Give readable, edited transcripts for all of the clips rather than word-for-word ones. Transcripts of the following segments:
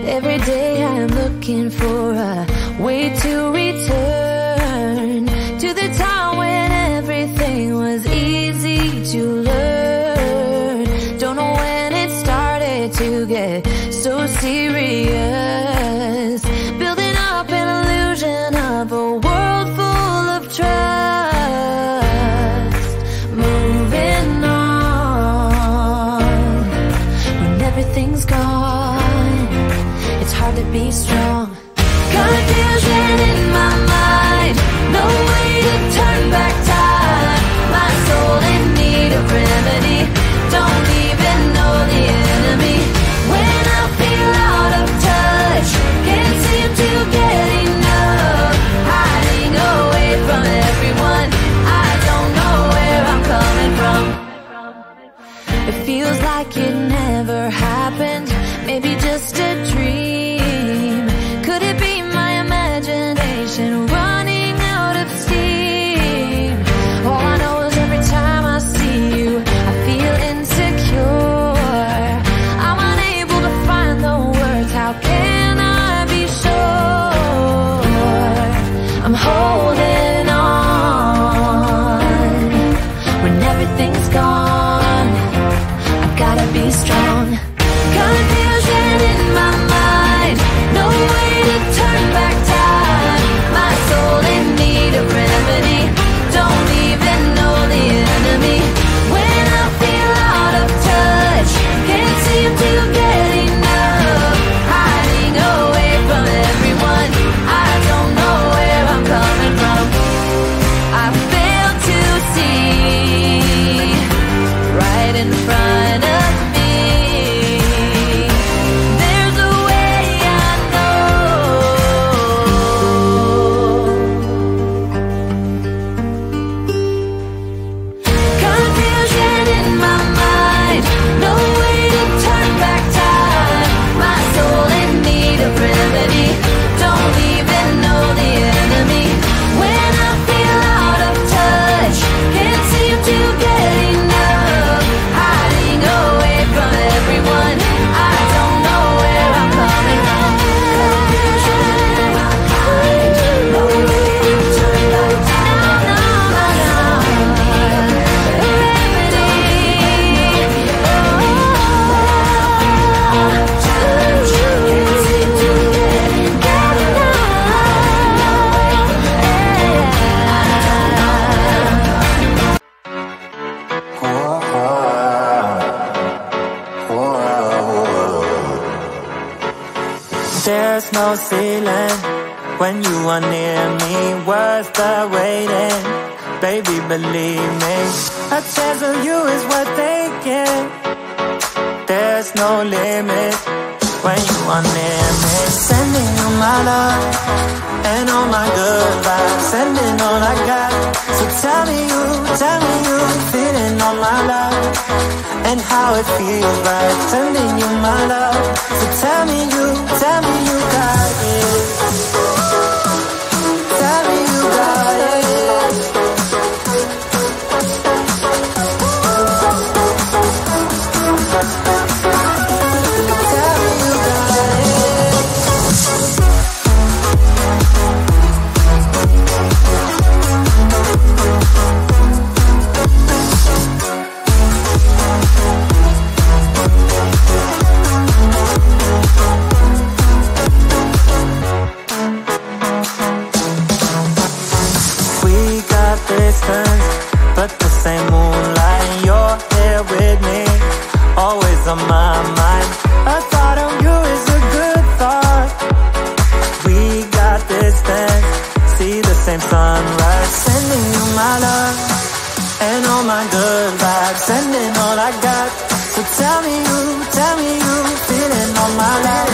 Every day I'm looking for a way to return to the time when everything was easy to learn. Don't know when it started to get so serious, building up an illusion of a world full of trust. Moving on when everything's gone, it's hard to be strong. Confusion in my mind, no way to turn back time. My soul in need of remedy, don't even know the enemy. When I feel out of touch, can't seem to get enough, hiding away from everyone, I don't know where I'm coming from. It feels like it never happened, maybe just a dream. Could it be my imagination running out of steam? All I know is every time I see you, I feel insecure. I'm unable to find the words, how can I be sure? I'm holding on when everything's gone, I've gotta be strong. Confusion in my mind, no way to turn back time. My soul in need of remedy, don't even know the enemy. When I feel out of touch, can't seem to get enough, hiding away from everyone, I don't know where I'm coming from. I fail to see right in front of me. There's a way I know. Confusion in my mind, no way to turn back time. My soul in need of remedy, don't even know the enemy. When I feel out of touch, can't seem to get enough, hiding away from everyone, I don't know where I'm coming from. Confusion in my mind, no way to turn back time. My soul in need of remedy, can't seem to get There's no ceiling when you are near me, worth the waiting, baby, believe me. A chance of you is worth taking. There's no limit when you are near me. Sending you my love and all my good vibes, sending all I got. So tell me you feeling all my love and how it feels right, sending you my love. So tell me you got it. Tell me you got it. Tell me you got it. Distance, but the same moonlight. You're here with me, always on my mind. A thought of you is a good thought. We got distance, see the same sunrise. Sending you my love and all my good vibes, sending all I got. So tell me you feeling all my love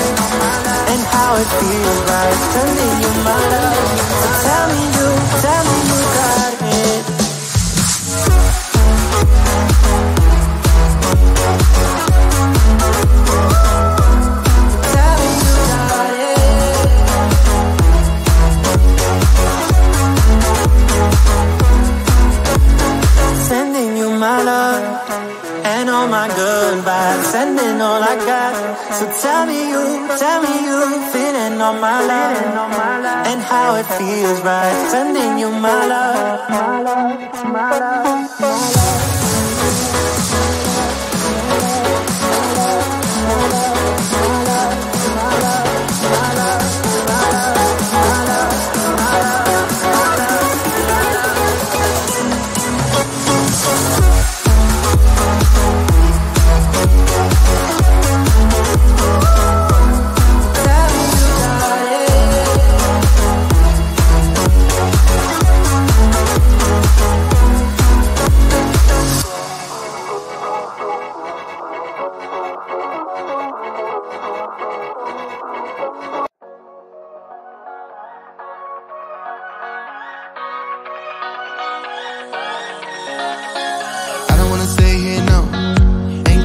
and how it feels right, sending you my love. So tell me you got it. Tell me you got it. Sending you my love and all my good vibes, sending all I got. So tell me you feeling on my love, and how it feels right sending you my love, my love, my love, my love.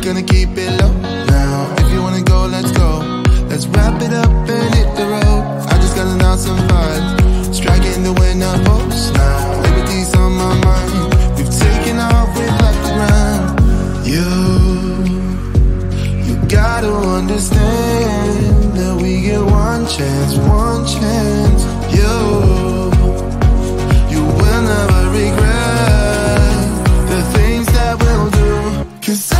Gonna keep it low now. If you wanna go, let's go. Let's wrap it up and hit the road. I just got an awesome vibe, striking the winner post now. Liberty's on my mind. We've taken off, we've left the ground. You gotta understand that we get one chance, one chance. You will never regret the things that we'll do. 'Cause I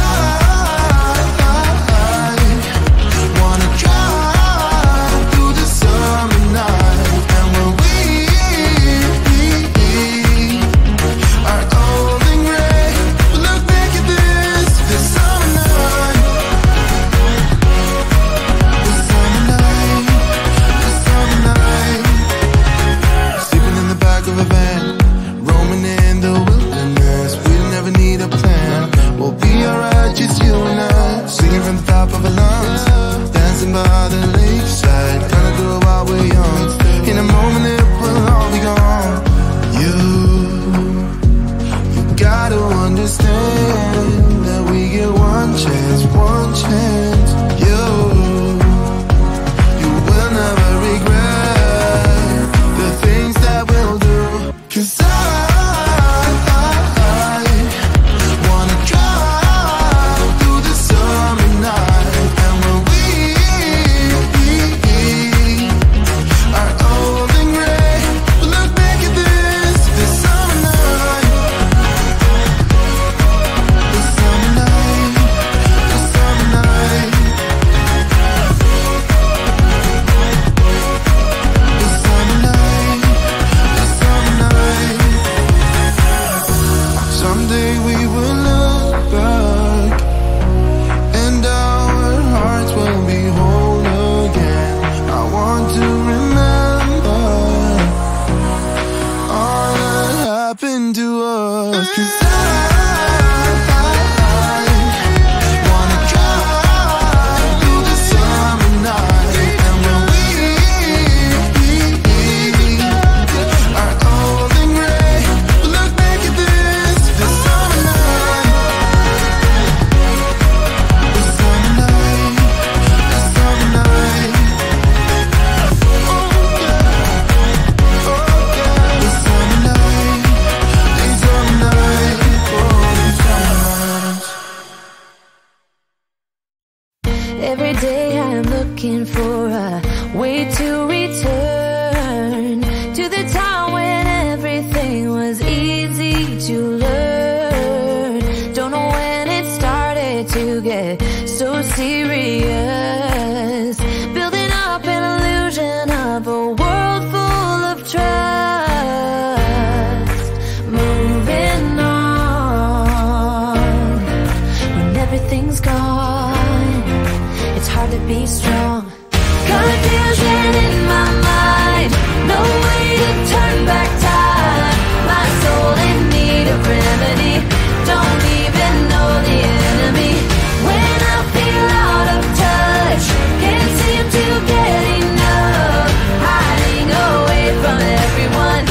by the lakeside, gonna do it while we're young. In a moment it will all be gone. You gotta understand that we get one chance, one chance. You will never regret the things that we'll do. 'Cause I wanna drive through the summer night, and when we are old and gray, we'll look back at this summer night. This summer night, this summer night. This summer night, this summer night. Someday we will look back, and our hearts will be whole again. I want to remember all that happened to us. 'Cause I wanna drive through the summer night, and when we are old and gray, we'll look back at this summer night. This summer night, this summer night. Oh yeah, oh yeah. This summer night, this summer night. Oh, this summer night. Every day I'm looking for a way to return to the time when everything was easy to learn. Don't know when it started to get so serious, building up an illusion of a world full of trust. Moving on when everything's gone, it's hard to be strong. Confusion in my mind, no way to turn back time. My soul in need of remedy, don't even know the enemy. When I feel out of touch, can't seem to get enough. Hiding away from everyone,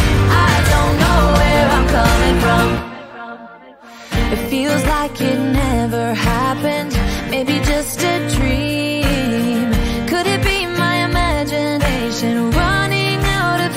I don't know where I'm coming from. It feels like it never happened, maybe just a dream. Could it be my imagination running out of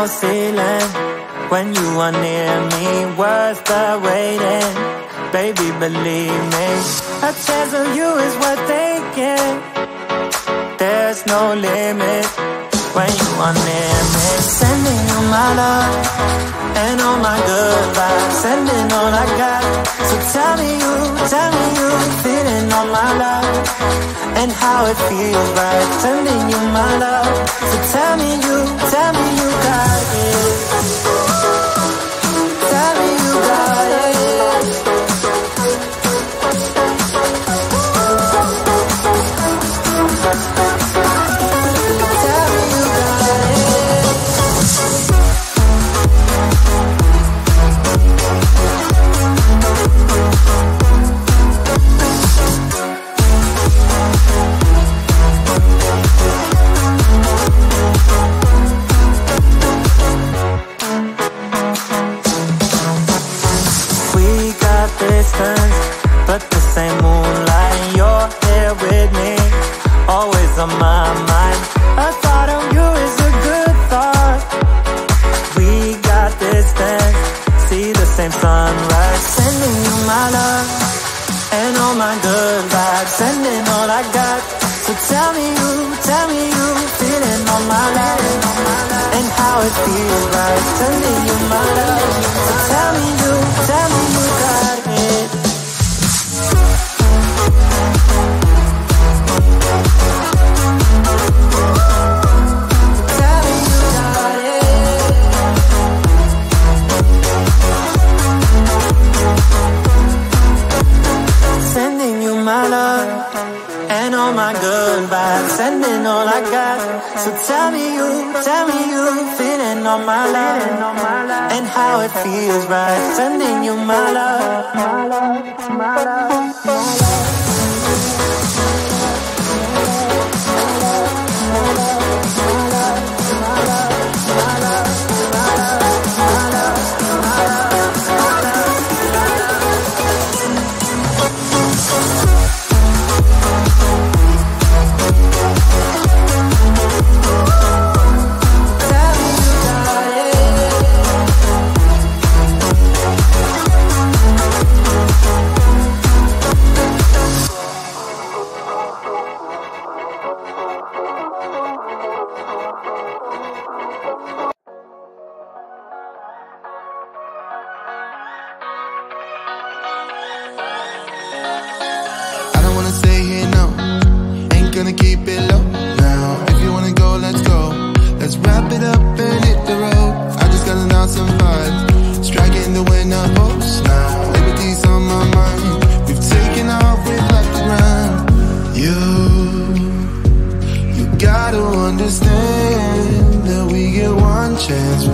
ceiling when you are near me, worth the waiting. Baby, believe me, a chance of you is worth taking. There's no limit when you are near me. Sending you my love and all my good vibes, sending all I got. So tell me you feeling all my love and how it feels right. Sending you my love. So tell me you got it. Tell me you got it. But the same moonlight, you're here with me, always on my mind. A thought of you is a good thought. We got distance, see the same sunrise. Sending you my love and all my good vibes, sending all I got. So tell me you feeling all my love and how it feels right. Sending you my love. So tell me you got it. Sending you my love and all my good vibes, sending all I got. So tell me you feeling all my love and how it feels right. Sending you my love, my love, my love, my love. Gonna keep it low now. If you wanna go, let's go. Let's wrap it up and hit the road. I just got an awesome vibe, striking the winner post now. Liberty's on my mind. We've taken off, we've left the ground. You gotta understand that we get one chance